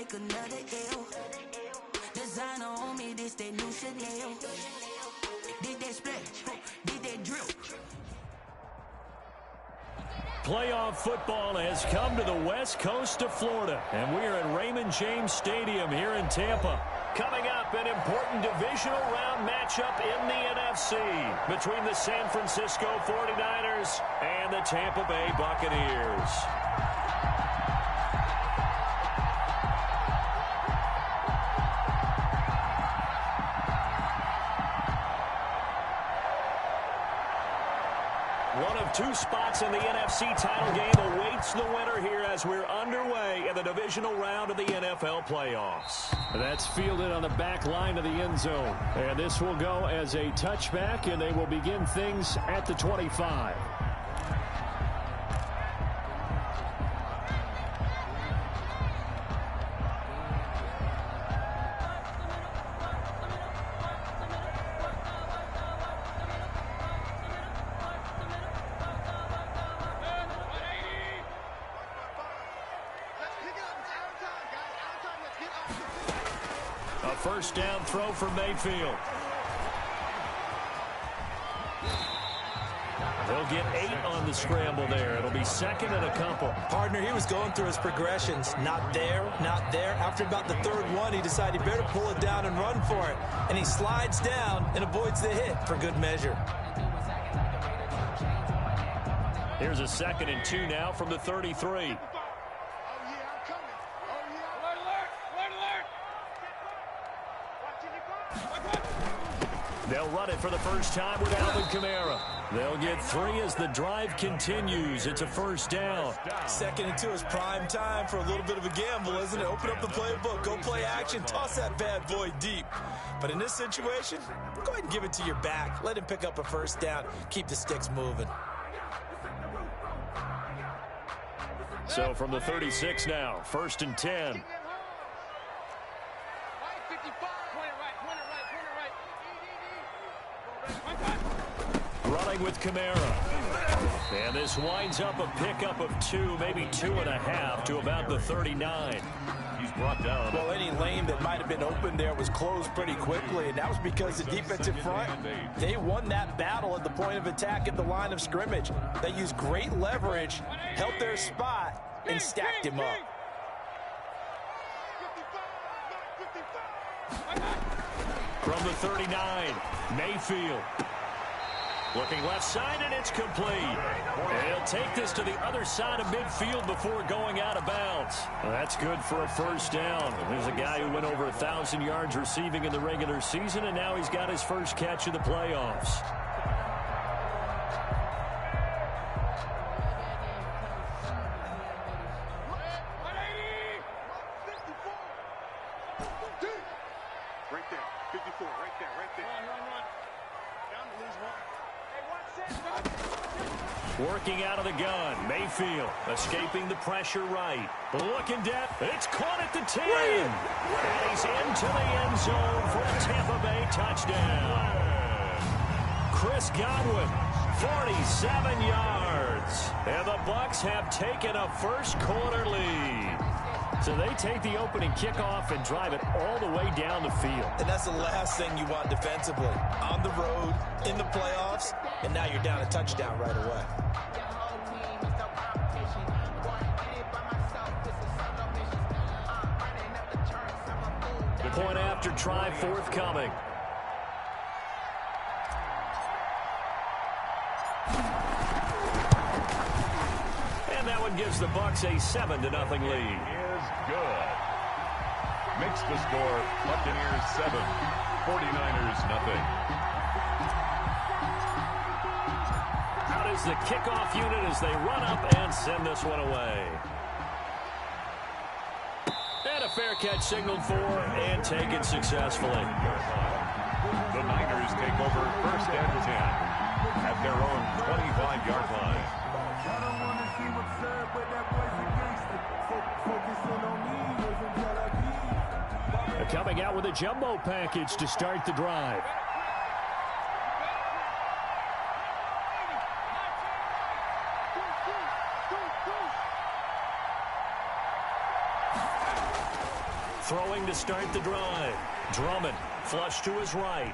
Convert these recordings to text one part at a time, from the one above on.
take another L. Designer on me, this that new Chanel. Did that splash, did that drip. Playoff football has come to the west coast of Florida, and we are at Raymond James Stadium here in Tampa. Coming up, an important divisional round matchup in the NFC between the San Francisco 49ers and the Tampa Bay Buccaneers. One of two spots in the NFC title game awaits the winner here as we're underway in the divisional round of the NFL playoffs. That's fielded on the back line of the end zone. And this will go as a touchback, and they will begin things at the 25. A first down throw for Mayfield. They'll get 8 on the scramble there. It'll be second and a couple. Partner, he was going through his progressions. Not there, not there. After about the third one, he decided he better pull it down and run for it. And he slides down and avoids the hit for good measure. Here's a 2nd and 2 now from the 33. They'll run it for the first time with Alvin Kamara. They'll get 3 as the drive continues. It's a first down. 2nd and 2 is prime time for a little bit of a gamble, isn't it? Open up the playbook, go play action, toss that bad boy deep. But in this situation, go ahead and give it to your back. Let him pick up a first down. Keep the sticks moving. So from the 36 now, 1st and 10. Running with Kamara. And this winds up a pickup of 2, maybe 2.5 to about the 39. He's brought down. Well, any lane that might have been open there was closed pretty quickly, and that was because the defensive front, they won that battle at the point of attack at the line of scrimmage. They used great leverage, held their spot, and stacked him up. From the 39, Mayfield. Looking left side, and it's complete. And he'll take this to the other side of midfield before going out of bounds. Well, that's good for a first down. There's a guy who went over 1,000 yards receiving in the regular season, and now he's got his first catch in the playoffs. Right there, 54, right there, right there. Run. Down to lose 1. Working out of the gun, Mayfield escaping the pressure right. Looking down, it's caught at the 10. And he's into the end zone for a Tampa Bay touchdown. Chris Godwin, 47 yards. And the Bucks have taken a first quarter lead. So they take the opening kickoff and drive it all the way down the field. And that's the last thing you want defensively. On the road, in the playoffs, and now you're down a touchdown right away. The point after try forthcoming. And that one gives the Bucks a 7-0 lead. Good. Makes the score Buccaneers 7, 49ers nothing. Out is the kickoff unit as they run up and send this one away. And a fair catch signaled for and taken successfully. The Niners take over 1st and 10 at their own 25-yard line. Coming out with a jumbo package to start the drive. Throwing to start the drive. Drummond, flush to his right.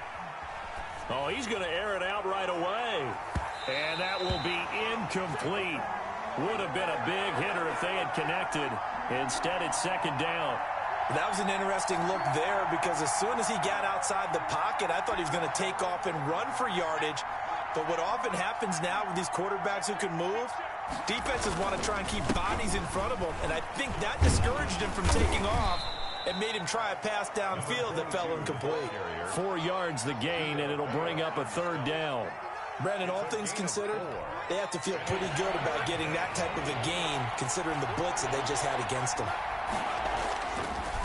Oh, he's going to air it out right away. And that will be incomplete. Would have been a big hitter if they had connected. Instead, it's second down. That was an interesting look there because as soon as he got outside the pocket, I thought he was going to take off and run for yardage. But what often happens now with these quarterbacks who can move, defenses want to try and keep bodies in front of them. And I think that discouraged him from taking off and made him try a pass downfield that fell incomplete. 4 yards the gain, and it'll bring up a third down. Brandon, all things considered, they have to feel pretty good about getting that type of a gain considering the blitz that they just had against them.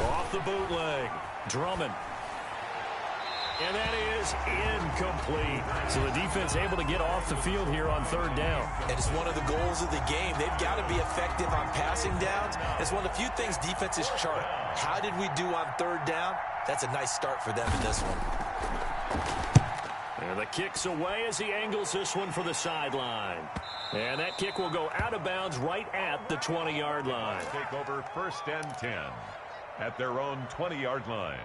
Off the bootleg, Drummond. And that is incomplete. So the defense able to get off the field here on third down. And it's one of the goals of the game. They've got to be effective on passing downs. It's one of the few things defenses chart. How did we do on third down? That's a nice start for them in this one. And the kick's away as he angles this one for the sideline. And that kick will go out of bounds right at the 20-yard line. Take over 1st and 10 at their own 20-yard line.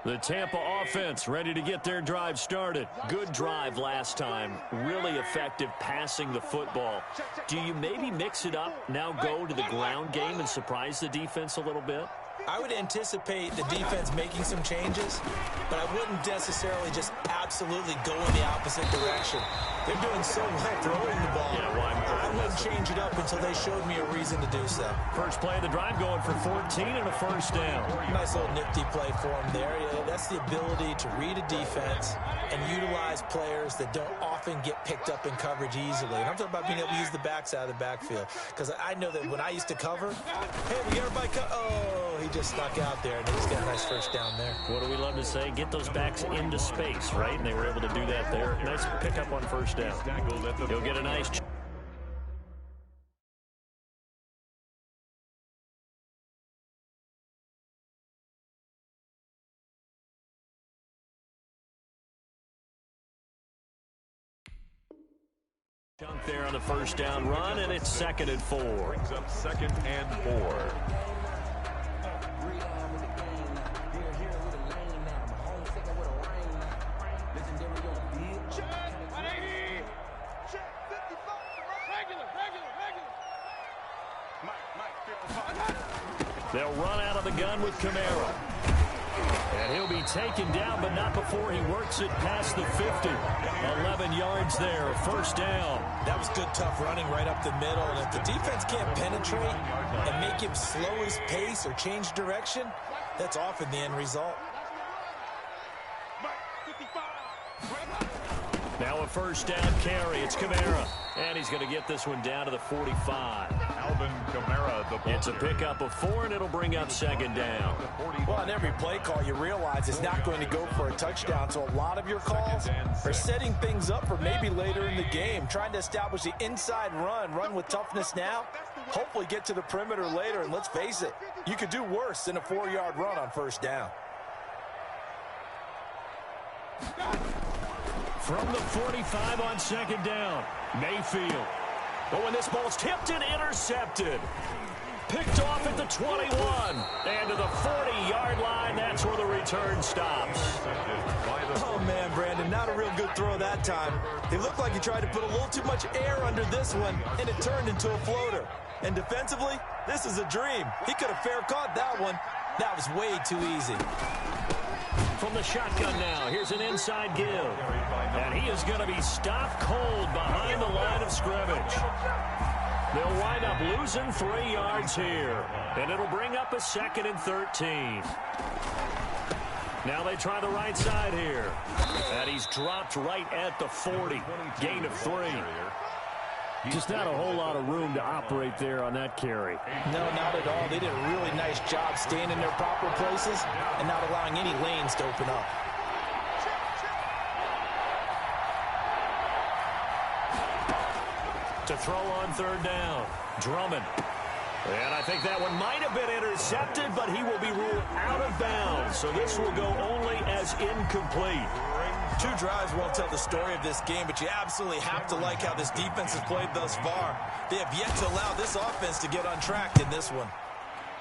The Tampa offense ready to get their drive started. Good drive last time. Really effective passing the football. Do you maybe mix it up, now go to the ground game and surprise the defense a little bit? I would anticipate the defense making some changes, but I wouldn't necessarily just absolutely go in the opposite direction. They're doing so well throwing the ball. Yeah, well, I wouldn't change it up until they showed me a reason to do so. First play of the drive going for 14 and a first down. Nice little nifty play for him there. Yeah, that's the ability to read a defense and utilize players that don't often get picked up in coverage easily. And I'm talking about being able to use the backside of the backfield. Because I know that when I used to cover, hey, we got everybody oh, he just snuck out there, and he just got a nice first down there. What do we love to say? Get those backs into space, right? And they were able to do that there. Nice pickup on first down. He'll get a nice chunk there on the first down run, and it's 2nd and 4. Brings up 2nd and 4. They'll run out of the gun with Kamara. And he'll be taken down, but not before he works it past the 50. 11 yards there, first down. That was good, tough running right up the middle. And if the defense can't penetrate and make him slow his pace or change direction, that's often the end result. Now a first down carry. It's Kamara. And he's going to get this one down to the 45. Alvin Kamara, the ball. It's a pickup of 4, and it'll bring up 2nd down. Well, on every play call, you realize it's not going to go for a touchdown. So a lot of your calls are setting things up for maybe later in the game, trying to establish the inside run with toughness now, hopefully get to the perimeter later. And let's face it, you could do worse than a 4-yard run on first down. From the 45 on 2nd down, Mayfield. But when this ball's tipped and intercepted, picked off at the 21, and to the 40-yard line, that's where the return stops. Oh, man, Brandon, not a real good throw that time. It looked like he tried to put a little too much air under this one, and it turned into a floater. And defensively, this is a dream. He could have fair caught that one. That was way too easy. From the shotgun now, here's an inside give. And he is going to be stopped cold behind the line of scrimmage. They'll wind up losing 3 yards here. And it'll bring up a 2nd and 13. Now they try the right side here. And he's dropped right at the 40. Gain of 3. Just not a whole lot of room to operate there on that carry. No, not at all. They did a really nice job staying in their proper places and not allowing any lanes to open up. To throw on 3rd down, Drummond. And I think that one might have been intercepted, but he will be ruled out of bounds. So this will go only as incomplete. Two drives won't tell the story of this game, but you absolutely have to like how this defense has played thus far. They have yet to allow this offense to get untracked in this one.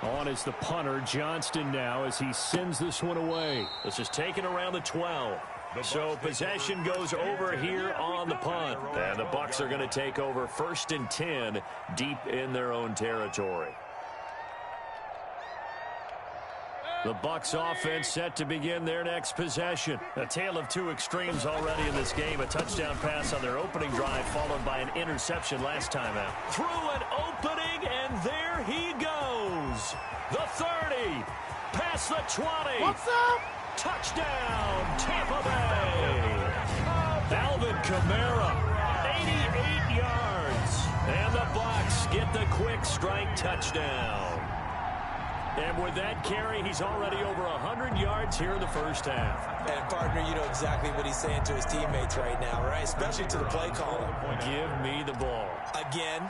On is the punter, Johnston, now as he sends this one away. This is taken around the 12. So possession goes over here on the punt. And the Bucks are going to take over 1st and 10 deep in their own territory. The Bucks offense set to begin their next possession. A tale of two extremes already in this game. A touchdown pass on their opening drive followed by an interception last time out. Through an opening, and there he goes. The 30, past the 20. What's up? Touchdown, Tampa Bay. Alvin Kamara, 88 yards. And the Bucks get the quick strike touchdown. And with that carry, he's already over 100 yards here in the first half. And, partner, you know exactly what he's saying to his teammates right now, right? Especially to the play caller. Give me the ball. Again,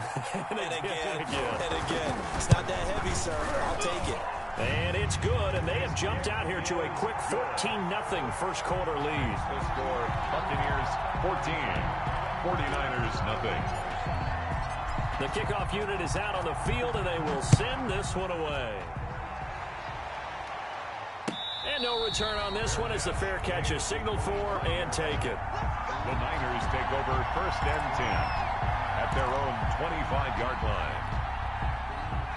and again, again. and again. It's not that heavy, sir. I'll take it. And it's good, and they have jumped out here to a quick 14-0 first quarter lead. The score, Buccaneers 14, 49ers nothing. The kickoff unit is out on the field, and they will send this one away. And no return on this one as the fair catch is signaled for and taken. The Niners take over 1st and 10 at their own 25-yard line.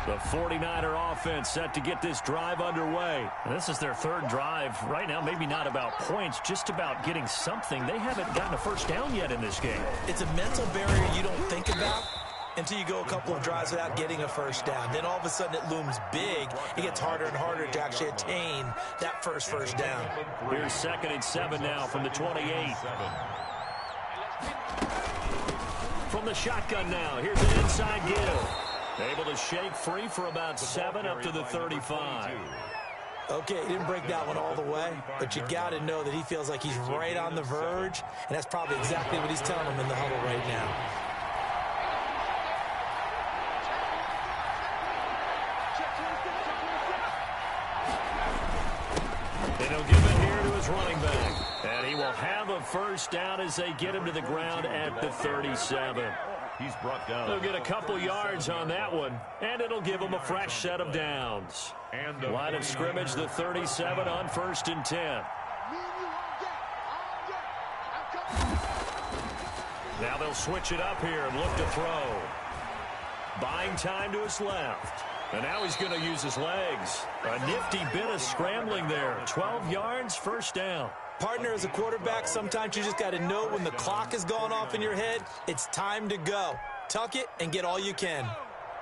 The 49er offense set to get this drive underway. And this is their third drive. Right now, maybe not about points, just about getting something. They haven't gotten a first down yet in this game. It's a mental barrier you don't think about until you go a couple of drives without getting a first down. Then all of a sudden it looms big. It gets harder and harder to actually attain that first down. Here's 2nd and 7 now from the 28. From the shotgun now, here's an inside give. Able to shake free for about 7 up to the 35. Okay, he didn't break that one all the way, but you got to know that he feels like he's right on the verge, and that's probably exactly what he's telling him in the huddle right now. And he'll give it here to his running back. And he will have a first down as they get him to the ground at the 37. He's brought down. They'll get a couple yards on that one, and it'll give them a fresh set of downs. And line of scrimmage, the 37 on 1st and 10. Now they'll switch it up here and look to throw. Buying time to his left. And now he's going to use his legs. A nifty bit of scrambling there. 12 yards, first down. Partner, as a quarterback, sometimes you just got to know when the clock has gone off in your head, it's time to go. Tuck it and get all you can.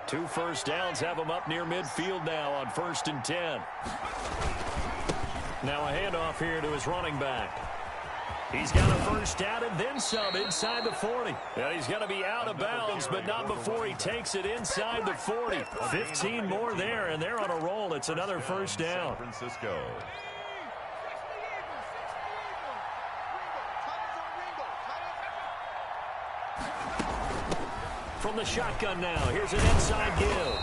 2 first downs have him up near midfield now on 1st and 10. Now a handoff here to his running back. He's got a first down and then some inside the 40. Now he's going to be out of bounds, but not before he takes it inside the 40. 15 more there, and they're on a roll. It's another first down. San Francisco. From the shotgun now, here's an inside give.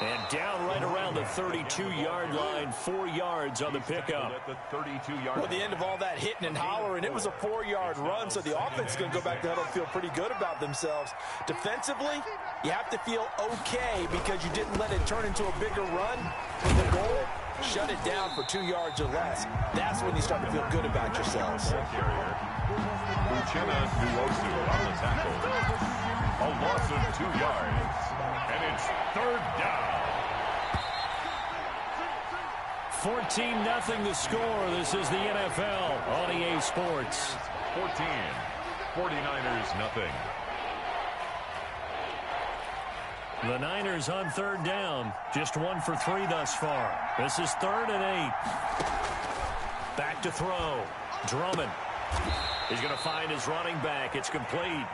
And down right around the 32-yard line, 4 yards on the pickup. At the 32-yard Well, at the end of all that hitting and hollering, it was a 4-yard run, so the offense is going to go back to huddle and feel pretty good about themselves. Defensively, you have to feel okay because you didn't let it turn into a bigger run. With the goal, shut it down for 2 yards or less. That's when you start to feel good about yourselves. Uchenna Nwosu on the tackle. A loss of 2 yards. And it's 3rd down. 14-0 the score. This is the NFL on EA Sports. 14. 49ers nothing. The Niners on 3rd down. Just 1 for 3 thus far. This is 3rd and 8. Back to throw. Drummond. He's going to find his running back. It's complete.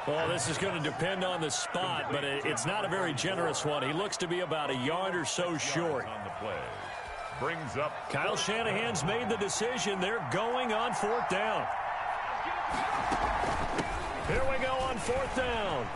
Well, this is going to depend on the spot, but it's not a very generous one. He looks to be about a yard or so short. On the play. Brings up. Kyle Shanahan's made the decision. They're going on 4th down. Here we go on 4th down.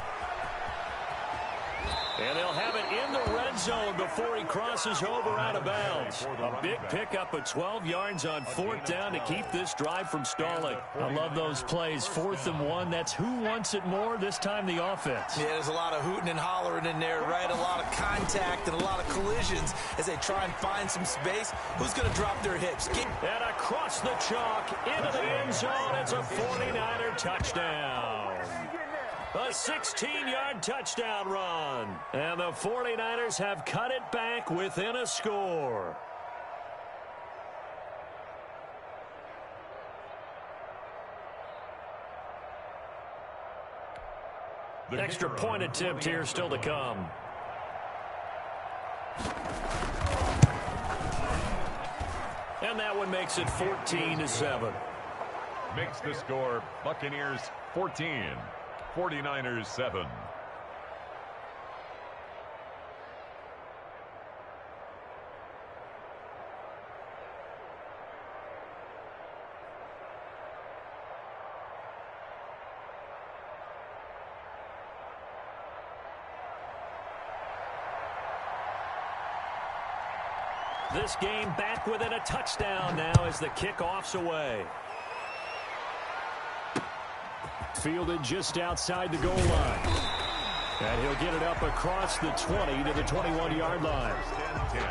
And they'll have it in the red zone before he crosses over out of bounds. A big pickup of 12 yards on 4th down to keep this drive from stalling. I love those plays. 4th and 1. That's who wants it more, this time the offense. Yeah, there's a lot of hooting and hollering in there, right? A lot of contact and a lot of collisions as they try and find some space. Who's going to drop their hips? And across the chalk, into the end zone. It's a 49er touchdown. A 16-yard touchdown run. And the 49ers have cut it back within a score. Extra point attempt here still to come. And that one makes it 14-7. Makes the score Buccaneers 14. 49ers 7. This game back within a touchdown now as the kickoff's away. Fielded just outside the goal line. And he'll get it up across the 20 to the 21-yard line. 10-10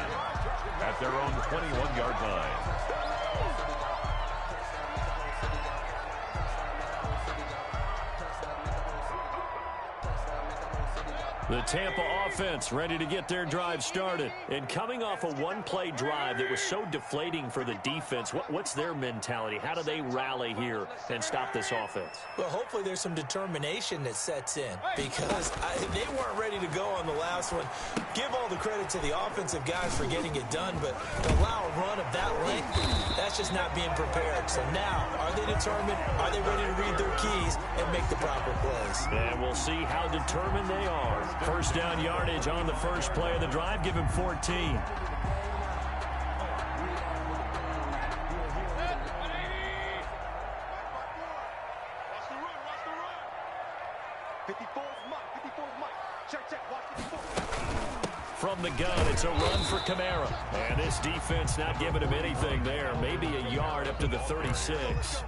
at their own 21-yard line. The Tampa offense ready to get their drive started. And coming off a one-play drive that was so deflating for the defense, what's their mentality? How do they rally here and stop this offense? Well, hopefully there's some determination that sets in because they weren't ready to go on the last one. Give all the credit to the offensive guys for getting it done, but to allow a run of that length, that's just not being prepared. So now, are they determined? Are they ready to read their keys and make the proper plays? And we'll see how determined they are. First down yardage on the first play of the drive. Give him 14. From the gun, it's a run for Kamara. And this defense not giving him anything there. Maybe a yard up to the 36.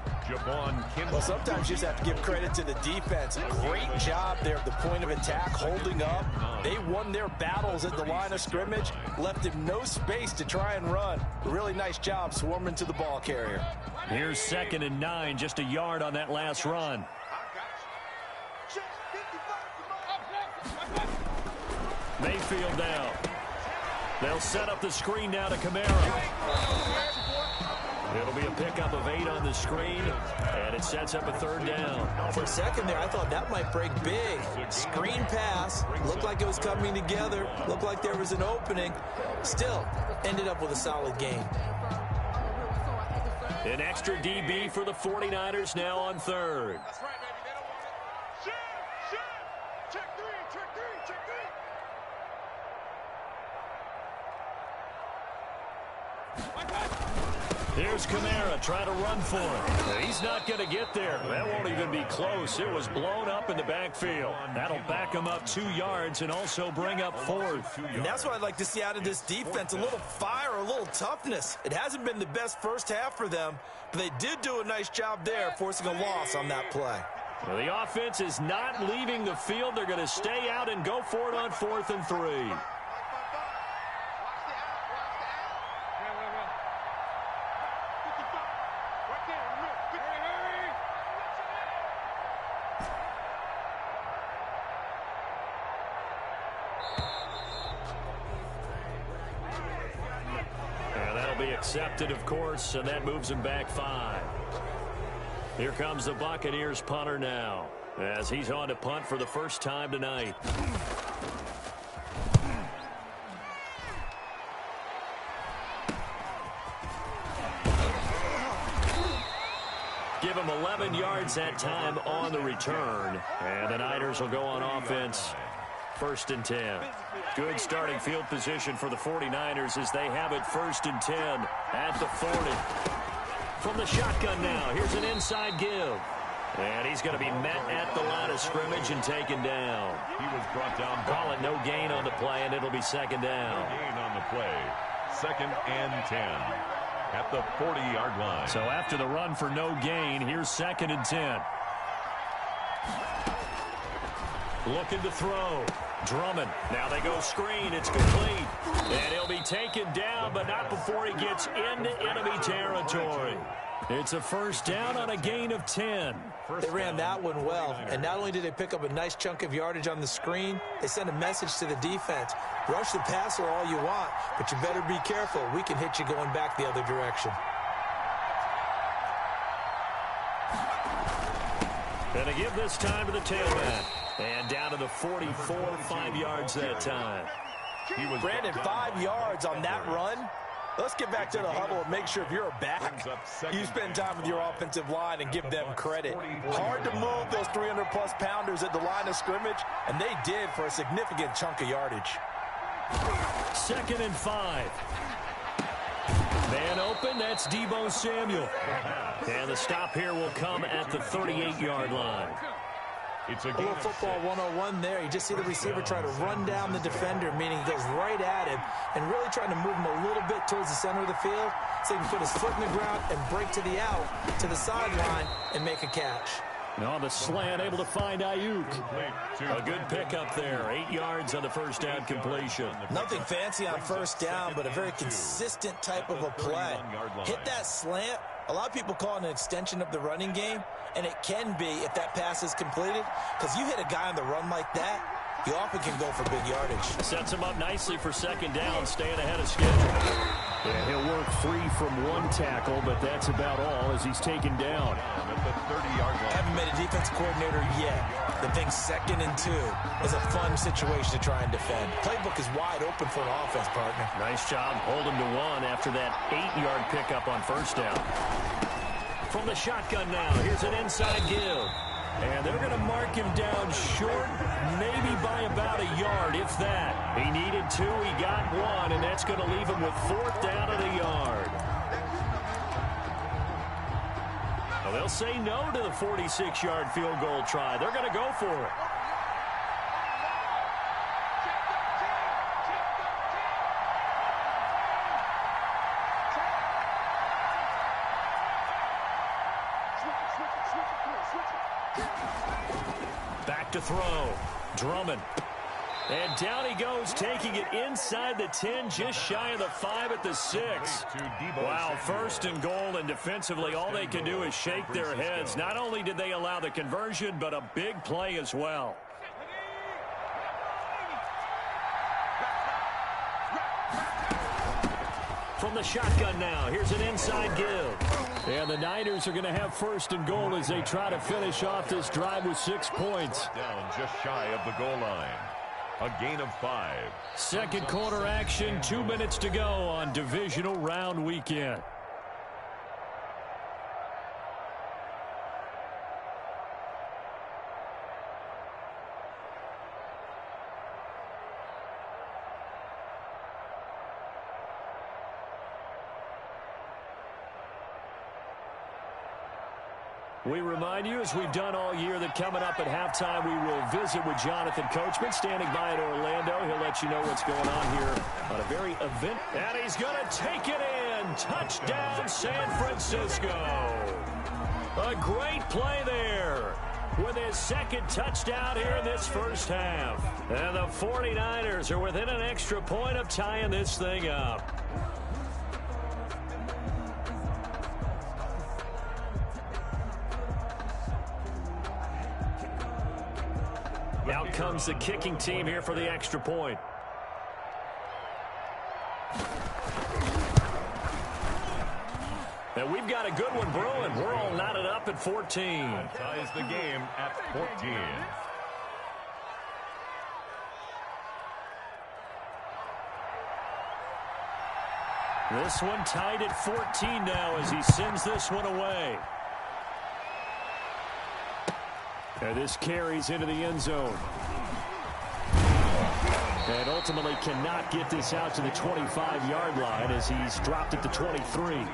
Well, sometimes you just have to give credit to the defense. Great job there at the point of attack, holding up. They won their battles at the line of scrimmage, left him no space to try and run. Really nice job swarming to the ball carrier. Here's 2nd and 9, just a yard on that last run. Mayfield now. They'll set up the screen now to Kamara. It'll be a pickup of 8 on the screen, and it sets up a 3rd down. For a second there, I thought that might break big. Screen pass, looked like it was coming together, looked like there was an opening. Still, ended up with a solid game. An extra DB for the 49ers now on 3rd. Here's Kamara trying to run for it. He's not going to get there. That won't even be close. It was blown up in the backfield. That'll back him up 2 yards and also bring up 4th. And that's what I'd like to see out of this defense, a little fire, a little toughness. It hasn't been the best first half for them, but they did do a nice job there, forcing a loss on that play. Well, the offense is not leaving the field. They're going to stay out and go for it on 4th and 3. Accepted, of course, and that moves him back 5. Here comes the Buccaneers punter now, as he's on to punt for the first time tonight. Give him 11 yards that time on the return, and the Niners will go on offense. 1st and 10. Good starting field position for the 49ers as they have it 1st and 10 at the 40. From the shotgun now, here's an inside give. And he's going to be met at the line of scrimmage and taken down. He was brought down. Call it no gain on the play, and it'll be second down. No gain on the play. 2nd and 10 at the 40-yard line. So after the run for no gain, here's 2nd and 10. Looking to throw. Drummond. Now they go screen. It's complete. And he'll be taken down, but not before he gets into enemy territory. It's a first down on a gain of 10. They ran that one well, and not only did they pick up a nice chunk of yardage on the screen, they sent a message to the defense. Rush the passer all you want, but you better be careful. We can hit you going back the other direction. And they give this time to the tailback. And down to the 44, 5 yards that time. Brandon, 5 yards on that run. Let's get back to the huddle and make sure if you're a back, you spend time with your offensive line and give them credit. Hard to move those 300-plus pounders at the line of scrimmage, and they did for a significant chunk of yardage. 2nd and 5. Man open, that's Deebo Samuel. And the stop here will come at the 38-yard line. It's a little football 101 there. You just see the receiver try to run down the defender, meaning he goes right at him and really trying to move him a little bit towards the center of the field so he can put his foot in the ground and break to the out, to the sideline, and make a catch. Now on the slant, able to find Ayuk. A good pickup there. 8 yards on the first down completion. Nothing fancy on first down, but a very consistent type of a play. Hit that slant. A lot of people call it an extension of the running game, and it can be if that pass is completed, because you hit a guy on the run like that, you often can go for big yardage. Sets him up nicely for second down, staying ahead of schedule. Yeah, he'll work free from one tackle, but that's about all as he's taken down. At the 30-yard line. Haven't met a defensive coordinator yet that thinks 2nd and 2 is a fun situation to try and defend. Playbook is wide open for an offense, partner. Nice job holding to one after that 8-yard pickup on first down. From the shotgun now, here's an inside give. And they're going to mark him down short, maybe by about a yard, if that. He needed 2, he got 1, and that's going to leave him with 4th down at a yard. Well, they'll say no to the 46-yard field goal try. They're going to go for it. Back to throw. Drummond. And down he goes, taking it inside the 10, just shy of the 5 at the 6. Wow, 1st and goal, and defensively all they can do is shake their heads. Not only did they allow the conversion, but a big play as well. From the shotgun now, here's an inside give. And the Niners are going to have 1st and goal as they try to finish off this drive with 6 points. Down just shy of the goal line. A gain of 5. Second quarter action, 2 minutes to go on divisional round weekend. We remind you, as we've done all year, that coming up at halftime, we will visit with Jonathan Coachman, standing by in Orlando. He'll let you know what's going on here on a very event. And he's going to take it in. Touchdown, San Francisco. A great play there with his 2nd touchdown here in this first half. And the 49ers are within an extra point of tying this thing up. Out comes the kicking team here for the extra point. And we've got a good one brewing. We're all knotted up at 14. And ties the game at 14. This one tied at 14 now as he sends this one away. And this carries into the end zone. And ultimately cannot get this out to the 25-yard line as he's dropped at the 23.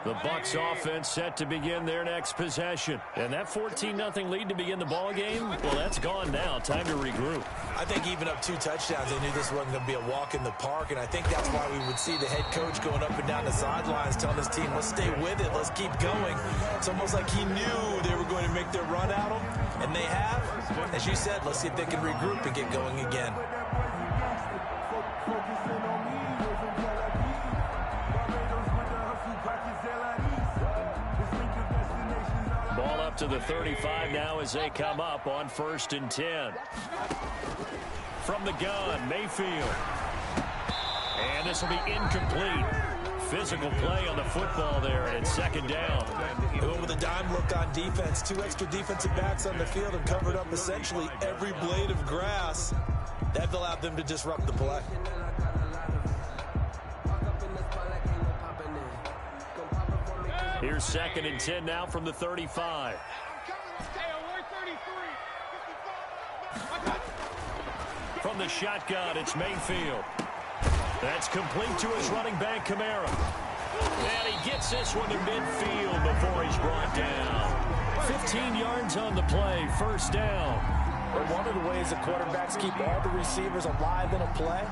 The Bucks offense set to begin their next possession. And that 14-0 lead to begin the ball game, well, that's gone now. Time to regroup. I think even up 2 touchdowns, they knew this wasn't going to be a walk in the park, and I think that's why we would see the head coach going up and down the sidelines telling his team, let's stay with it, let's keep going. It's almost like he knew they were going to make their run at him, and they have. As you said, let's see if they can regroup and get going again. Ball up to the 35 now as they come up on 1st and 10. From the gun, Mayfield. And this will be incomplete. Physical play on the football there, and it's 2nd down. They went with a dime look on defense. 2 extra defensive backs on the field and covered up essentially every blade of grass. That allowed them to disrupt the play. Here's 2nd and 10 now from the 35. From the shotgun, it's Mayfield. That's complete to his running back, Kamara. And he gets this one to midfield before he's brought down. 15 yards on the play, 1st down. But one of the ways the quarterbacks keep all the receivers alive in a play,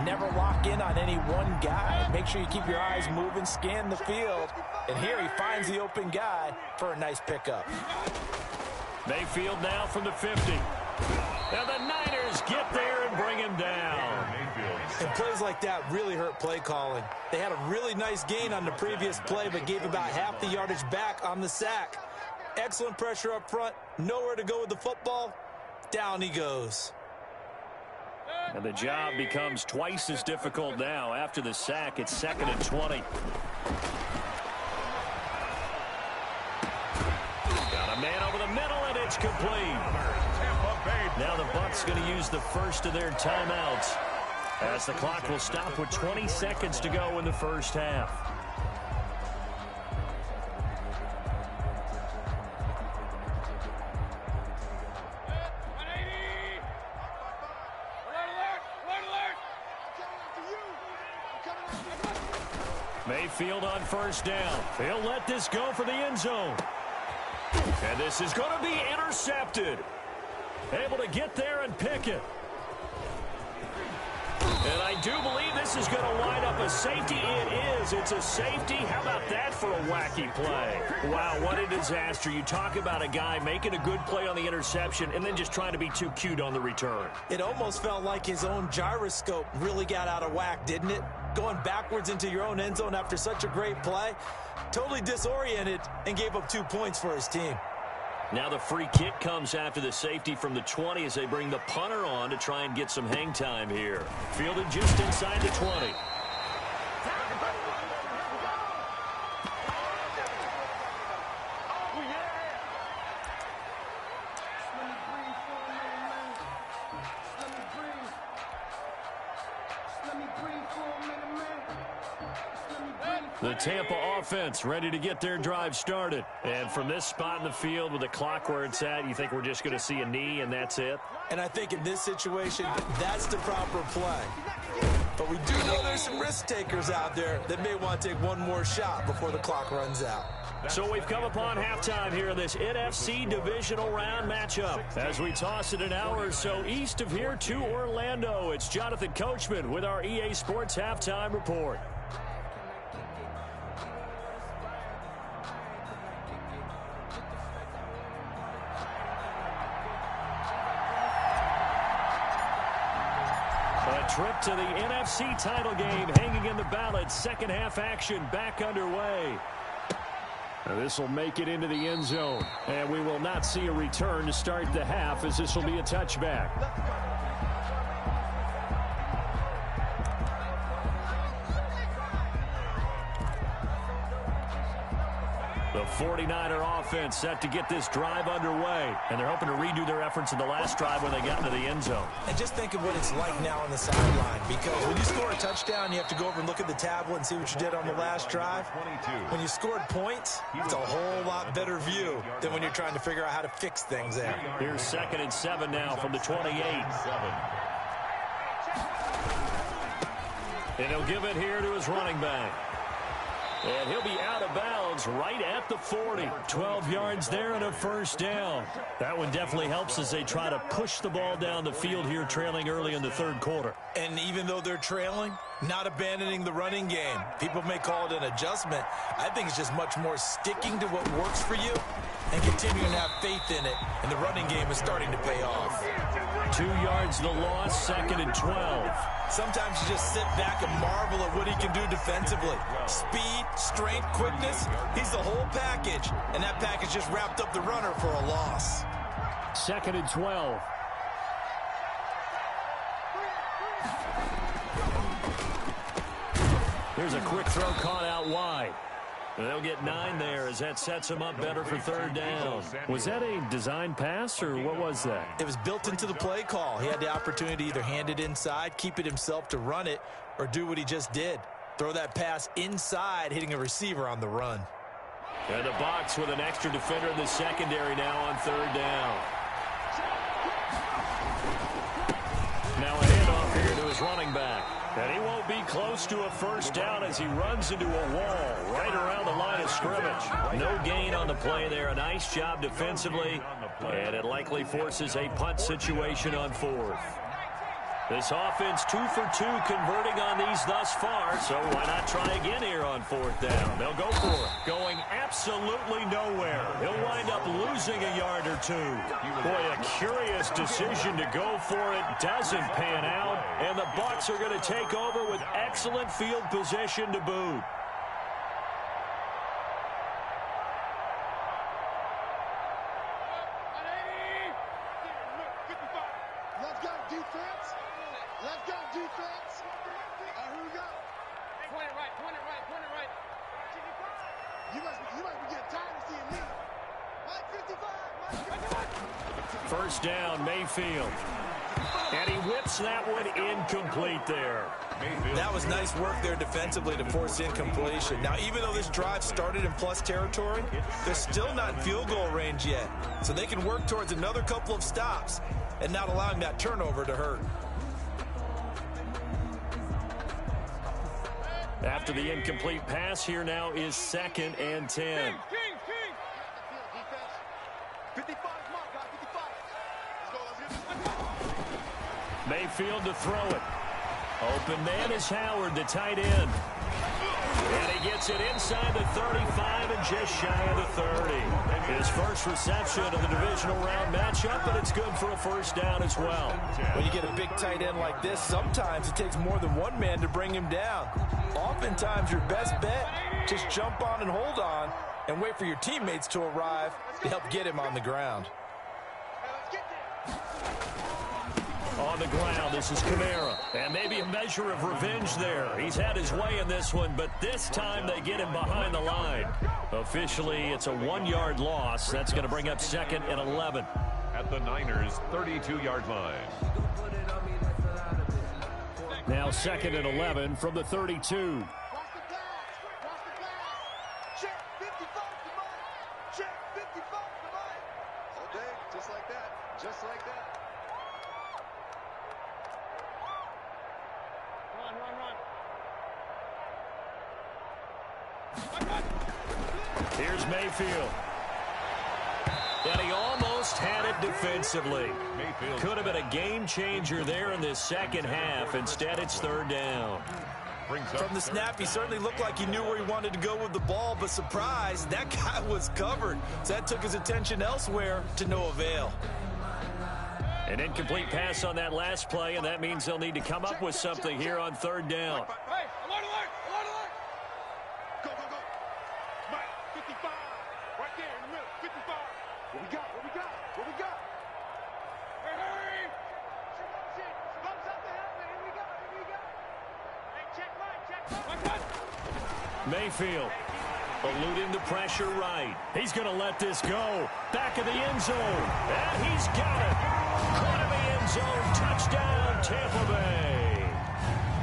never lock in on any one guy. Make sure you keep your eyes moving, scan the field. And here he finds the open guy for a nice pickup. Mayfield now from the 50. Now the Niners get there and bring him down. And plays like that really hurt play calling. They had a really nice gain on the previous play, but gave about half the yardage back on the sack. Excellent pressure up front. Nowhere to go with the football. Down he goes. And the job becomes twice as difficult now. After the sack, it's 2nd and 20. Got a man over the middle, and it's complete. Now the Bucks going to use the first of their timeouts, as the clock will stop with 20 seconds to go in the 1st half. Mayfield on 1st down. He'll let this go for the end zone. And this is going to be intercepted. Able to get there and pick it. And I do believe this is going to wind up a safety. It is. It's a safety. How about that for a wacky play? Wow, what a disaster. You talk about a guy making a good play on the interception and then just trying to be too cute on the return. It almost felt like his own gyroscope really got out of whack, didn't it? Going backwards into your own end zone after such a great play. Totally disoriented and gave up 2 points for his team. Now the free kick comes after the safety from the 20 as they bring the punter on to try and get some hang time here. Fielded just inside the 20. The Tampa offense ready to get their drive started. And from this spot in the field with the clock where it's at, you think we're just going to see a knee and that's it? And I think in this situation, that's the proper play. But we do know there's some risk takers out there that may want to take one more shot before the clock runs out. So we've come upon halftime here in this NFC divisional round matchup. As we toss it an hour or so east of here to Orlando, it's Jonathan Coachman with our EA Sports Halftime Report. Trip to the NFC title game hanging in the balance. Second half action back underway. Now this will make it into the end zone. And we will not see a return to start the half, as this will be a touchback. The 49er offense set to get this drive underway. And they're hoping to redo their efforts in the last drive when they got into the end zone. And just think of what it's like now on the sideline. Because when you score a touchdown, you have to go over and look at the tablet and see what you did on the last drive. When you scored points, it's a whole lot better view than when you're trying to figure out how to fix things there. Here's 2nd and 7 now from the 28. And he'll give it here to his running back. And he'll be out of bounds right at the 40. 12 yards there and a first down. That one definitely helps as they try to push the ball down the field here, trailing early in the third quarter. And even though they're trailing, not abandoning the running game. People may call it an adjustment. I think it's just much more sticking to what works for you and continuing to have faith in it. And the running game is starting to pay off. 2 yards the loss, 2nd and 12. Sometimes you just sit back and marvel at what he can do defensively. Speed, strength, quickness, he's the whole package. And that package just wrapped up the runner for a loss. 2nd and 12. Here's a quick throw caught out wide. They'll get 9 there as that sets them up better for third down. Was that a design pass or what was that? It was built into the play call. He had the opportunity to either hand it inside, keep it himself to run it, or do what he just did. Throw that pass inside, hitting a receiver on the run. And the Bucks with an extra defender in the secondary now on third down. Now a handoff here to his running back. And he won't be close to a first down as he runs into a wall right around the line of scrimmage. No gain on the play there. A nice job defensively. And it likely forces a punt situation on fourth. This offense 2 for 2 converting on these thus far, so why not try again here on fourth down? They'll go for it. Going absolutely nowhere. He'll wind up losing a yard or two. Boy, a curious decision to go for it. Doesn't pan out, and the Bucks are going to take over with excellent field position to boot. First down, Mayfield. And he whips that one incomplete there. That was nice work there defensively to force incompletion. Now, even though this drive started in plus territory, they're still not in field goal range yet. So they can work towards another couple of stops and not allowing that turnover to hurt. After the incomplete pass, here now is 2nd and 10. Mayfield to throw it. Open man is Howard, the tight end. And he gets it inside the 35 and just shy of the 30. His first reception of the divisional round matchup, but it's good for a first down as well. When you get a big tight end like this, sometimes it takes more than one man to bring him down. Oftentimes, your best bet, just jump on and hold on and wait for your teammates to arrive to help get him on the ground. On the ground, this is Kamara. And maybe a measure of revenge there. He's had his way in this one, but this time they get him behind the line. Officially, it's a 1-yard loss. That's going to bring up 2nd and 11. At the Niners' 32-yard line. Now 2nd and 11 from the 32. Here's Mayfield. And he almost had it defensively. Could have been a game changer there in this second half. Instead, it's third down. From the snap, he certainly looked like he knew where he wanted to go with the ball, but surprise, that guy was covered. So that took his attention elsewhere to no avail. An incomplete pass on that last play, and that means they'll need to come up with something here on third down. Hey, alert, alert, alert, alert. Go, go, go. Mike, 55. Right there in the middle, 55. What we got, what we got, what we got? Hey, hurry. Bumps up the helmet, here we go, here we go. Hey, check Mike, check Mike. Mayfield eluding the pressure right. He's going to let this go. Back of the end zone. And he's got it. Caught in the end zone. Touchdown, Tampa Bay.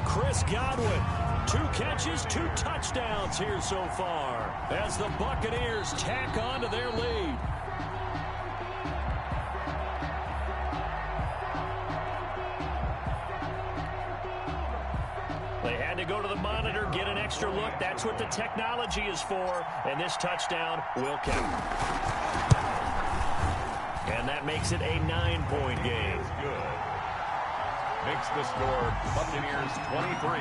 Chris Godwin. 2 catches, 2 touchdowns here so far as the Buccaneers tack on to their lead. They had to go to the monitor, get an extra look. That's what the technology is for. And this touchdown will count. And that makes it a 9-point game. Good. Makes the score Buccaneers 23,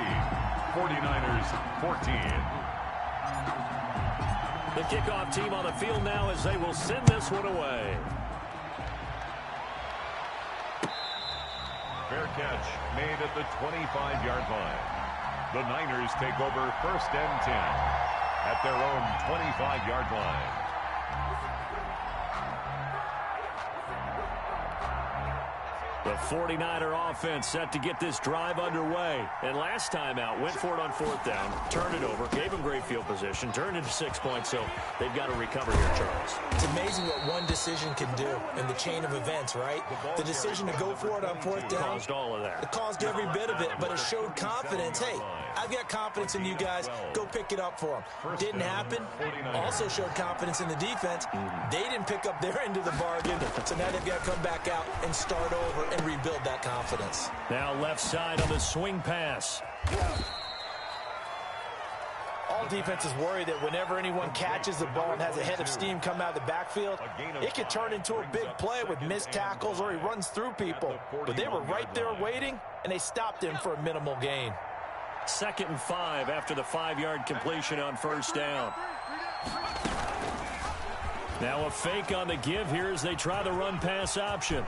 49ers 14. The kickoff team on the field now as they will send this one away. Fair catch made at the 25-yard line. The Niners take over 1st and 10 at their own 25-yard line. The 49er offense set to get this drive underway. And last time out, went for it on 4th down, turned it over, gave them great field position, turned into 6 points, so they've got to recover here, Charles. It's amazing what one decision can do in the chain of events, right? The decision to go for it on 4th down. Caused all of that. It caused every bit of it, but it showed confidence. Hey, I've got confidence in you guys. Go pick it up for them. Didn't happen. Also showed confidence in the defense. They didn't pick up their end of the bargain, so now they've got to come back out and start over and rebuild that confidence. Now left side on the swing pass. All defenses worry that whenever anyone catches the ball and has a head of steam come out of the backfield, it could turn into a big play with missed tackles or he runs through people. But they were right there waiting, and they stopped him for a minimal gain. 2nd and 5 after the 5-yard completion on 1st down. Now a fake on the give here as they try the run-pass option.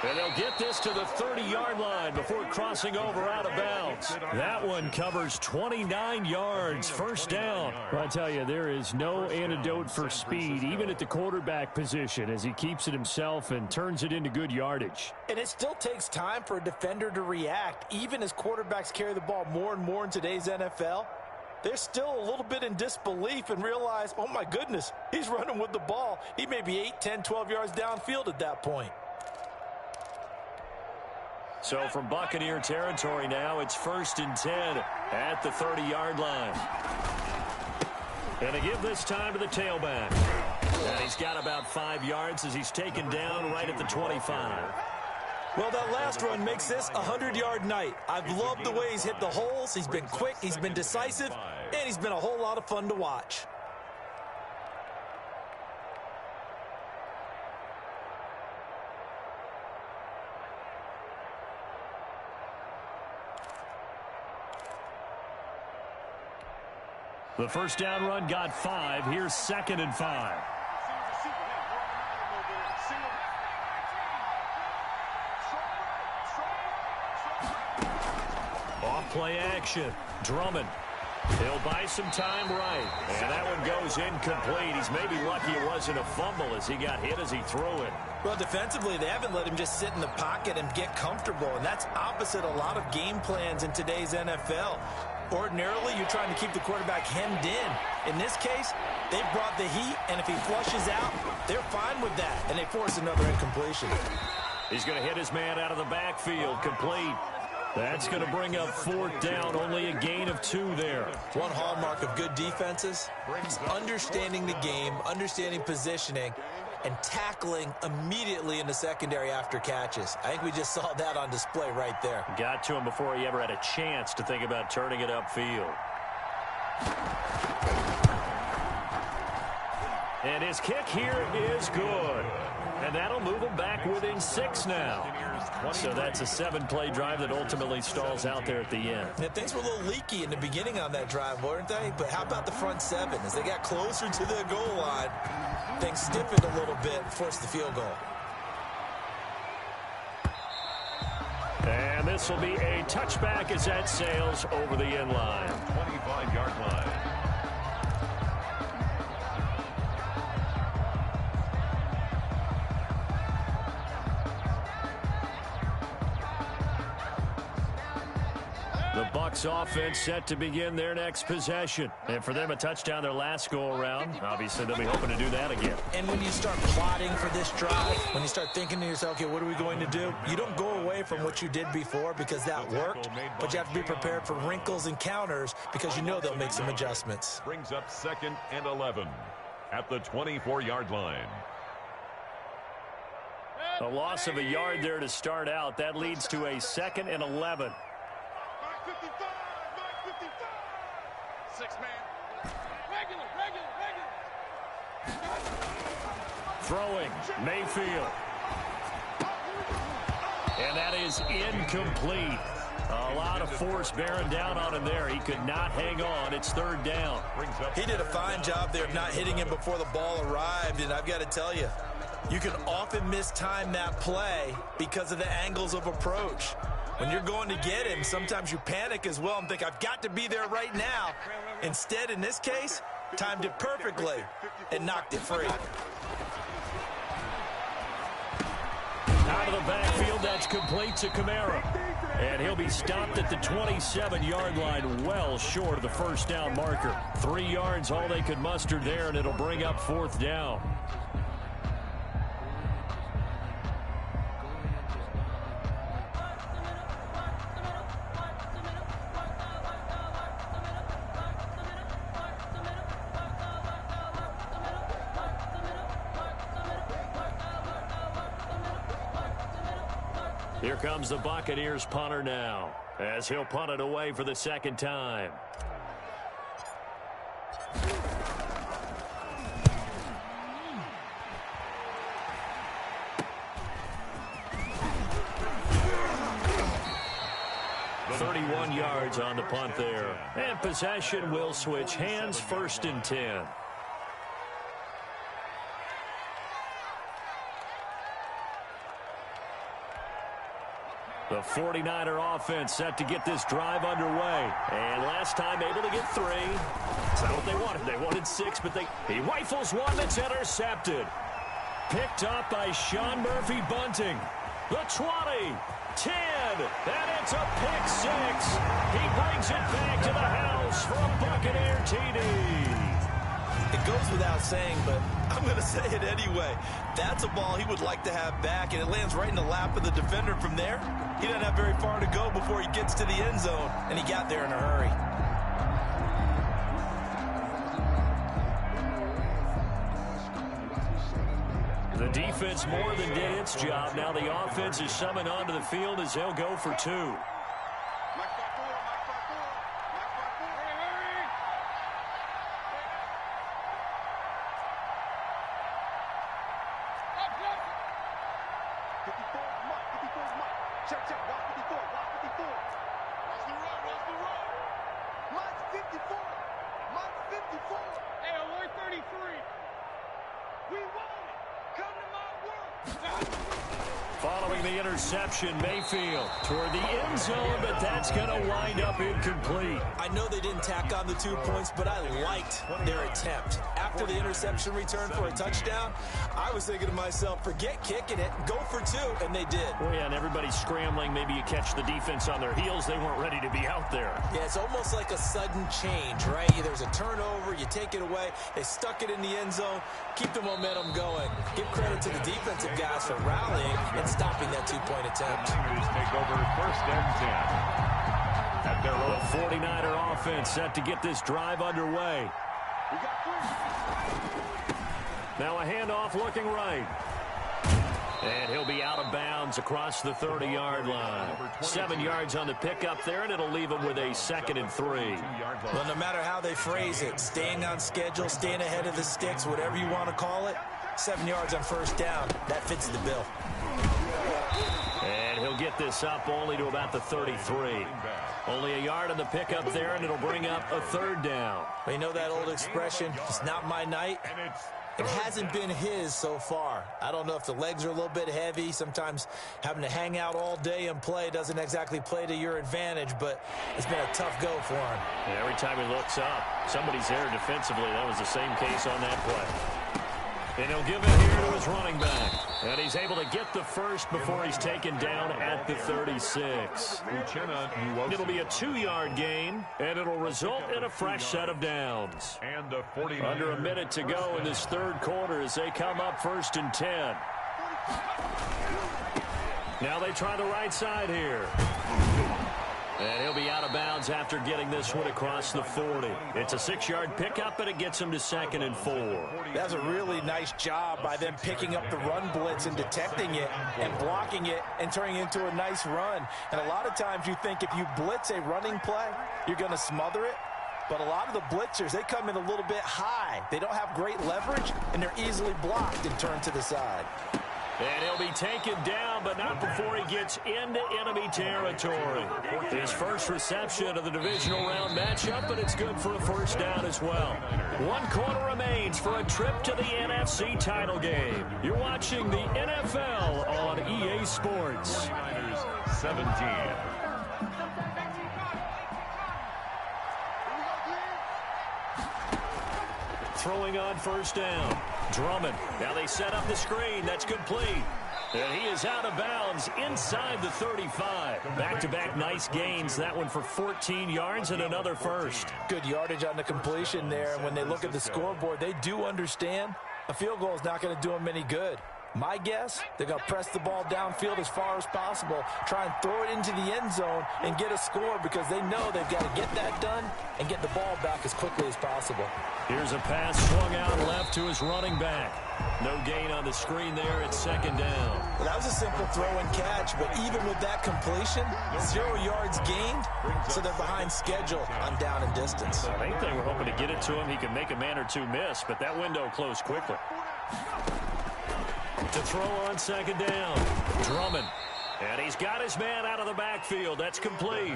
And they'll get this to the 30-yard line before crossing over out of bounds. That one covers 29 yards, 1st down. Well, I tell you, there is no antidote for speed, even at the quarterback position, as he keeps it himself and turns it into good yardage. And it still takes time for a defender to react, even as quarterbacks carry the ball more and more in today's NFL. They're still a little bit in disbelief and realize, oh, my goodness, he's running with the ball. He may be 8, 10, 12 yards downfield at that point. So from Buccaneer territory now, it's 1st and 10 at the 30-yard line. And they give this time to the tailback. And he's got about 5 yards as he's taken down right at the 25. Well, that last run makes this a 100-yard night. I've loved the way he's hit the holes. He's been quick, he's been decisive, and he's been a whole lot of fun to watch. The 1st down run got 5. Here's 2nd and 5. Off play action. Drummond. He'll buy some time right. And that one goes incomplete. He's maybe lucky it wasn't a fumble as he got hit as he threw it. Well, defensively, they haven't let him just sit in the pocket and get comfortable. And that's opposite a lot of game plans in today's NFL. Ordinarily, you're trying to keep the quarterback hemmed in. In this case, they've brought the heat, and if he flushes out, they're fine with that, and they force another incompletion. He's going to hit his man out of the backfield, complete. That's going to bring up 4th down, only a gain of 2 there. One hallmark of good defenses is understanding the game, understanding positioning, and tackling immediately in the secondary after catches. I think we just saw that on display right there. Got to him before he ever had a chance to think about turning it upfield. And his kick here is good. And that'll move him back within 6 now. So that's a 7-play drive that ultimately stalls out there at the end. Yeah, things were a little leaky in the beginning on that drive, weren't they? But how about the front 7? As they got closer to the goal line, things stiffened a little bit, forced the field goal. And this will be a touchback as that sails over the end line. 25-yard line. The Bucks offense set to begin their next possession. And for them, a touchdown their last go-around. Obviously, they'll be hoping to do that again. And when you start plotting for this drive, when you start thinking to yourself, okay, what are we going to do? You don't go away from what you did before because that worked, but you have to be prepared for wrinkles and counters because you know they'll make some adjustments. Brings up 2nd and 11 at the 24-yard line. A loss of a yard there to start out. That leads to a 2nd and 11. Mike 55, Mike 55. 6 man. Regular. Throwing, Mayfield. And that is incomplete. A lot of force bearing down on him there. He could not hang on. It's 3rd down. He did a fine job there of not hitting him before the ball arrived, and I've got to tell you, you can often mistime that play because of the angles of approach. When you're going to get him, sometimes you panic as well and think, I've got to be there right now. Instead, in this case, timed it perfectly and knocked it free. Out of the backfield, that's complete to Kamara. And he'll be stopped at the 27-yard line, well short of the 1st down marker. 3 yards, all they could muster there, and it'll bring up 4th down. Here comes the Buccaneers punter now, as he'll punt it away for the 2nd time. .31 yards on the punt there. And possession will switch hands, 1st and 10. The 49er offense set to get this drive underway. And last time able to get 3. That's not what they wanted. They wanted 6, but he rifles one that's intercepted. Picked up by Sean Murphy Bunting. The 20, 10, and it's a pick 6. He brings it back to the house for a Buccaneer TD. It goes without saying, but I'm going to say it anyway. That's a ball he would like to have back, and it lands right in the lap of the defender from there. He doesn't have very far to go before he gets to the end zone, and he got there in a hurry. The defense more than did its job. Now the offense is summoned onto the field as they'll go for 2. Following the interception, Mayfield toward the end zone, but that's going to wind up incomplete. I know they didn't tack on the 2 points, but I liked their attempt. After the interception return for a touchdown, I was thinking to myself, forget kicking it, go for 2, and they did. Well, yeah, and everybody's scrambling. Maybe you catch the defense on their heels. They weren't ready to be out there. Yeah, it's almost like a sudden change, right? There's a turnover, you take it away, they stuck it in the end zone, keep the momentum going. Give credit to the defensive guys for rallying and stopping that 2-point attempt. Take over 1st and 10. At their own. The 49er offense set to get this drive underway. Now a handoff looking right. And he'll be out of bounds across the 30-yard line. 7 yards on the pickup there, and it'll leave him with a 2nd and 3. Well, no matter how they phrase it, staying on schedule, staying ahead of the sticks, whatever you want to call it, 7 yards on 1st down, that fits the bill. And he'll get this up only to about the 33. Only a yard on the pickup there, and it'll bring up a 3rd down. Well, you know that old expression, it's not my night. It hasn't been his so far. I don't know if the legs are a little bit heavy. Sometimes having to hang out all day and play doesn't exactly play to your advantage, but it's been a tough go for him. And every time he looks up, somebody's there defensively. That was the same case on that play. And he'll give it here to his running back. And he's able to get the first before he's taken down at the 36. It'll be a 2-yard gain, and it'll result in a fresh set of downs. And a 40. Under a minute to go in this 3rd quarter as they come up 1st and 10. Now they try the right side here. And he'll be out of bounds after getting this one across the 40. It's a 6-yard pickup, and it gets him to 2nd and 4. That's a really nice job by them picking up the run blitz and detecting it and blocking it and turning it into a nice run. And a lot of times you think if you blitz a running play, you're going to smother it. But a lot of the blitzers, they come in a little bit high. They don't have great leverage, and they're easily blocked and turned to the side. And he'll be taken down, but not before he gets into enemy territory. His first reception of the divisional round matchup, but it's good for a first down as well. 1 quarter remains for a trip to the NFC title game. You're watching the NFL on EA Sports. 17. Throwing on first down. Drummond. Now they set up the screen. That's complete. And he is out of bounds inside the 35. Back-to-back nice gains. That one for 14 yards and another first. Good yardage on the completion there. And when they look at the scoreboard, they do understand a field goal is not going to do them any good. My guess, they're going to press the ball downfield as far as possible, try and throw it into the end zone and get a score because they know they've got to get that done and get the ball back as quickly as possible. Here's a pass swung out left to his running back. No gain on the screen there at 2nd down. Well, that was a simple throw and catch, but even with that completion, 0 yards gained, so they're behind schedule on down and distance. I think they were hoping to get it to him. He could make a man or two miss, but that window closed quickly. To throw on 2nd down, Drummond. And he's got his man out of the backfield. That's complete.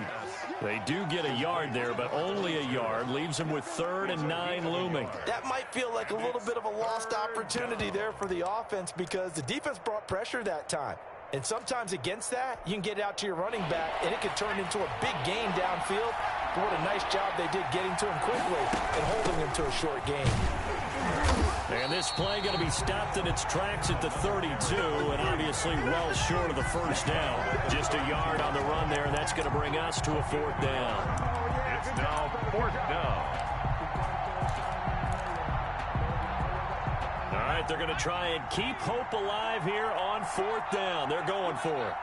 They do get a yard there, but only a yard. Leaves him with 3rd and 9 looming. That might feel like a little bit of a lost opportunity there for the offense because the defense brought pressure that time. And sometimes against that, you can get it out to your running back, and it could turn into a big gain downfield. But what a nice job they did getting to him quickly and holding him to a short gain. And this play going to be stopped in its tracks at the 32, and obviously well short of the first down. Just a yard on the run there, and that's going to bring us to a 4th down. It's now 4th down. All right, they're going to try and keep hope alive here on 4th down. They're going for it.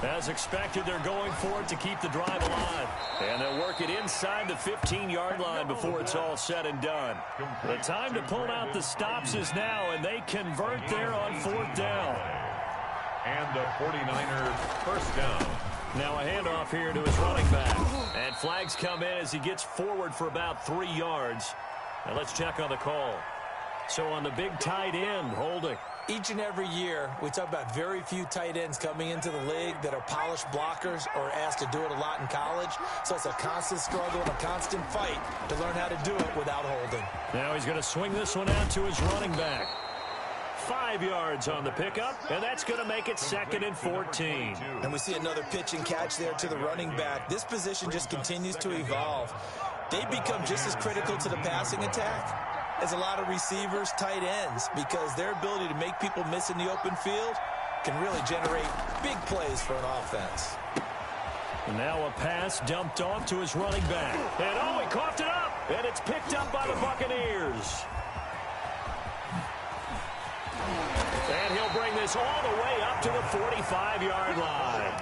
As expected, they're going for it to keep the drive alive. And they'll work it inside the 15-yard line before it's all said and done. The time to pull out the stops is now, and they convert there on 4th down. And the 49ers first down. Now a handoff here to his running back. And flags come in as he gets forward for about 3 yards. Now let's check on the call. So on the big tight end, holding. Each and every year, we talk about very few tight ends coming into the league that are polished blockers or asked to do it a lot in college. So it's a constant struggle and a constant fight to learn how to do it without holding. Now he's going to swing this one out to his running back. 5 yards on the pickup, and that's going to make it 2nd and 14. And we see another pitch and catch there to the running back. This position just continues to evolve. They become just as critical to the passing attack as a lot of receivers, tight ends, because their ability to make people miss in the open field can really generate big plays for an offense. And now a pass dumped off to his running back. And oh, he coughed it up, and it's picked up by the Buccaneers. And he'll bring this all the way up to the 45-yard line.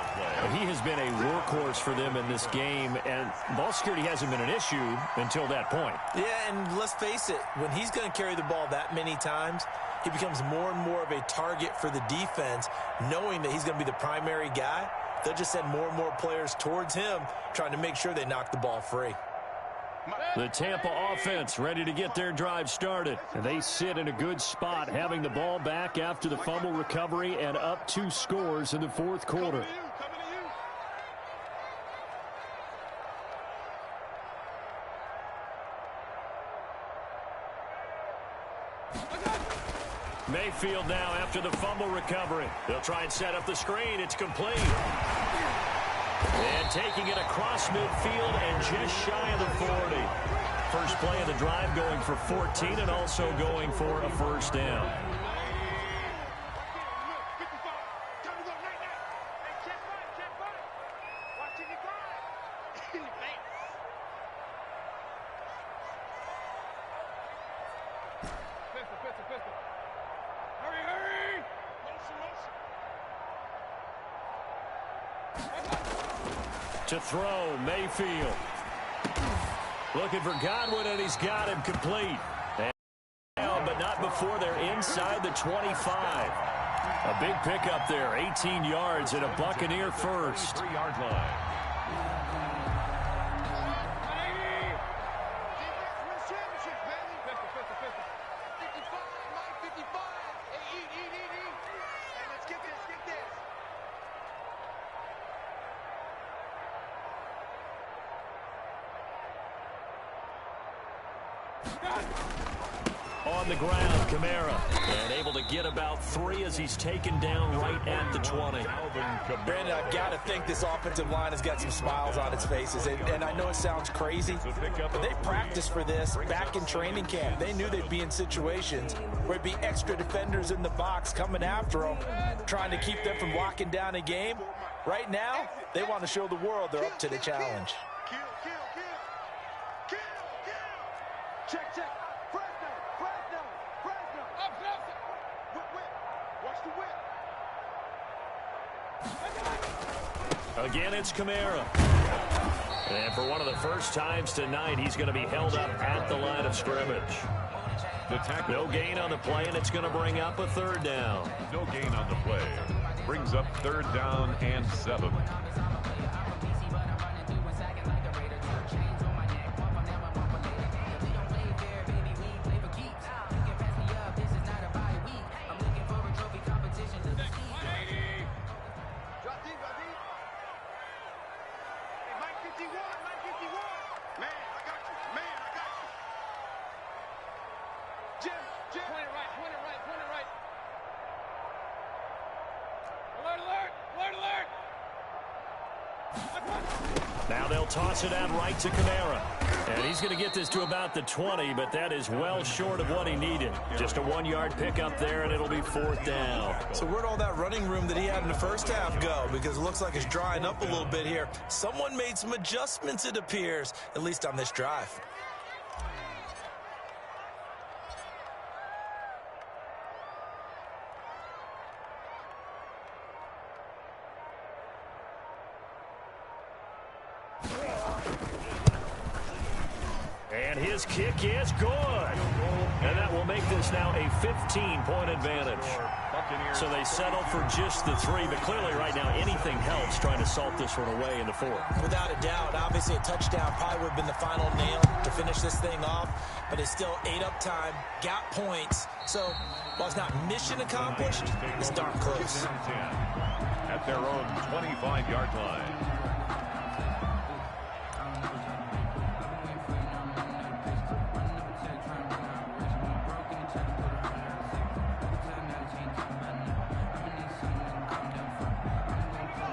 He has been a workhorse for them in this game, and ball security hasn't been an issue until that point. Yeah, and let's face it, when he's going to carry the ball that many times, he becomes more and more of a target for the defense, knowing that he's going to be the primary guy. They'll just send more and more players towards him, trying to make sure they knock the ball free. The Tampa offense ready to get their drive started. And they sit in a good spot, having the ball back after the fumble recovery and up 2 scores in the 4th quarter. Mayfield now after the fumble recovery. They'll try and set up the screen. It's complete. And taking it across midfield and just shy of the 40. First play of the drive going for 14 and also going for a first down. To throw, Mayfield. Looking for Godwin, and he's got him complete. But not before they're inside the 25. A big pickup there, 18 yards and a Buccaneer first. 3-yard line. On the ground, Kamara, and able to get about 3 as he's taken down right at the 20. Brandon, I've got to think this offensive line has got some smiles on its faces. And I know it sounds crazy, but they practiced for this back in training camp. They knew they'd be in situations where it'd be extra defenders in the box coming after them, trying to keep them from locking down a game. Right now, they want to show the world they're up to the challenge. Kill. Check. Fresno. Whip. Watch the whip. Again, it's Kamara. And for one of the first times tonight, he's going to be held up at the line of scrimmage. No gain on the play, and it's going to bring up a 3rd down. No gain on the play. Brings up 3rd down and 7. Now they'll toss it out right to Kamara. And he's going to get this to about the 20, but that is well short of what he needed. Just a 1-yard pickup there, and it'll be 4th down. So where'd all that running room that he had in the first half go? Because it looks like it's drying up a little bit here. Someone made some adjustments, it appears, at least on this drive. And his kick is good. And that will make this now a 15-point advantage. So they settle for just the 3, but clearly right now anything helps trying to salt this one away in the 4th. Without a doubt, obviously a touchdown probably would have been the final nail to finish this thing off, but it's still 8 up time, got points. So while it's not mission accomplished, it's darn close. At their own 25-yard line.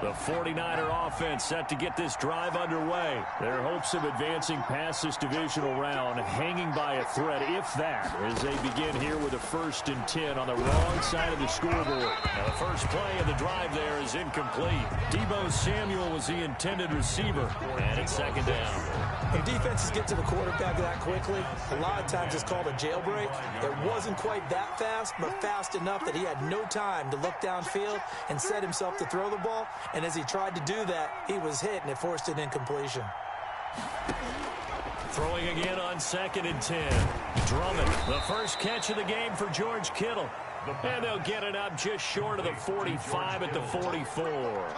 The 49er offense set to get this drive underway. Their hopes of advancing past this divisional round hanging by a thread, if that, as they begin here with a 1st and 10 on the wrong side of the scoreboard. Now the first play of the drive there is incomplete. Deebo Samuel was the intended receiver, and it's 2nd down. When defenses get to the quarterback that quickly, a lot of times it's called a jailbreak. It wasn't quite that fast, but fast enough that he had no time to look downfield and set himself to throw the ball. And as he tried to do that, he was hit, and it forced an incompletion. Throwing again on 2nd and 10. Drummond, the first catch of the game for George Kittle. And they'll get it up just short of the 45 at the 44.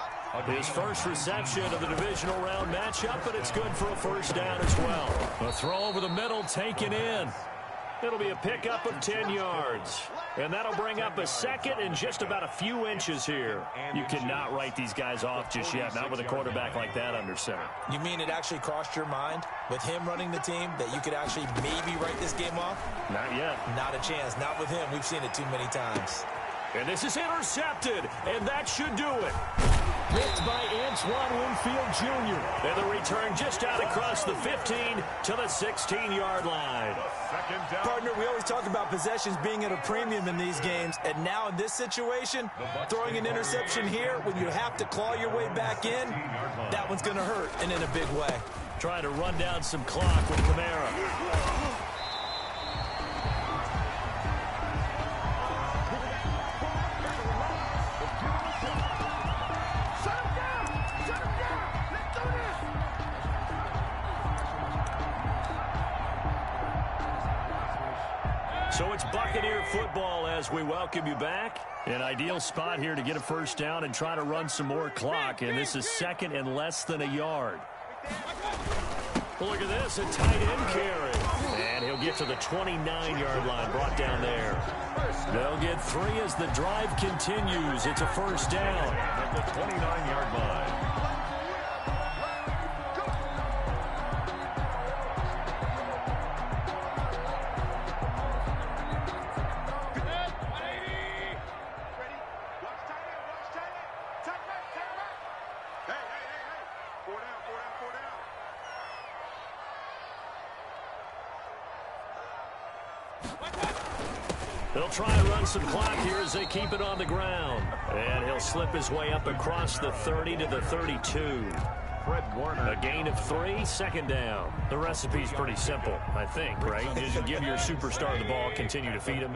His first reception of the divisional round matchup, but it's good for a 1st down as well. A throw over the middle taken in. It'll be a pickup of 10 yards. And that'll bring up a 2nd and just about a few inches here. You cannot write these guys off just yet, not with a quarterback like that under center. You mean it actually crossed your mind with him running the team that you could actually maybe write this game off? Not yet. Not a chance. Not with him. We've seen it too many times. And this is intercepted, and that should do it. Picked by Antoine Winfield Jr. And the return just out across the 15 to the 16-yard line. Partner, we always talk about possessions being at a premium in these games, and now in this situation, throwing an interception here when you have to claw your way back in, that one's going to hurt, and in a big way. Trying to run down some clock with Kamara. So it's Buccaneer football as we welcome you back. An ideal spot here to get a first down and try to run some more clock, and this is second and less than a yard. Look at this, a tight end carry. And he'll get to the 29-yard line, brought down there. They'll get 3 as the drive continues. It's a first down at the 29-yard line. They'll try and run some clock here as they keep it on the ground. And he'll slip his way up across the 30 to the 32. Fred Warner. A gain of 3, second down. The recipe's pretty simple, I think, right? You give your superstar the ball, continue to feed him.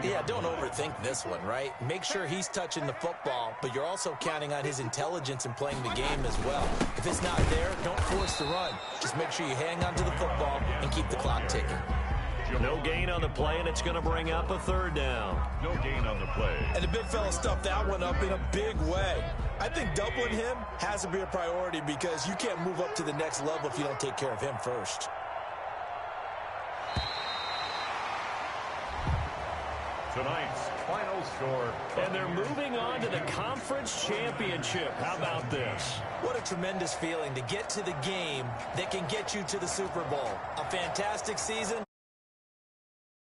Yeah, don't overthink this one, right? Make sure he's touching the football, but you're also counting on his intelligence in playing the game as well. If it's not there, don't force the run. Just make sure you hang on to the football and keep the clock ticking. No gain on the play, and it's going to bring up a third down. No gain on the play. And the big fella stuffed that one up in a big way. I think doubling him has to be a priority because you can't move up to the next level if you don't take care of him first. Tonight's final score. And they're moving on to the conference championship. How about this? What a tremendous feeling to get to the game that can get you to the Super Bowl. A fantastic season.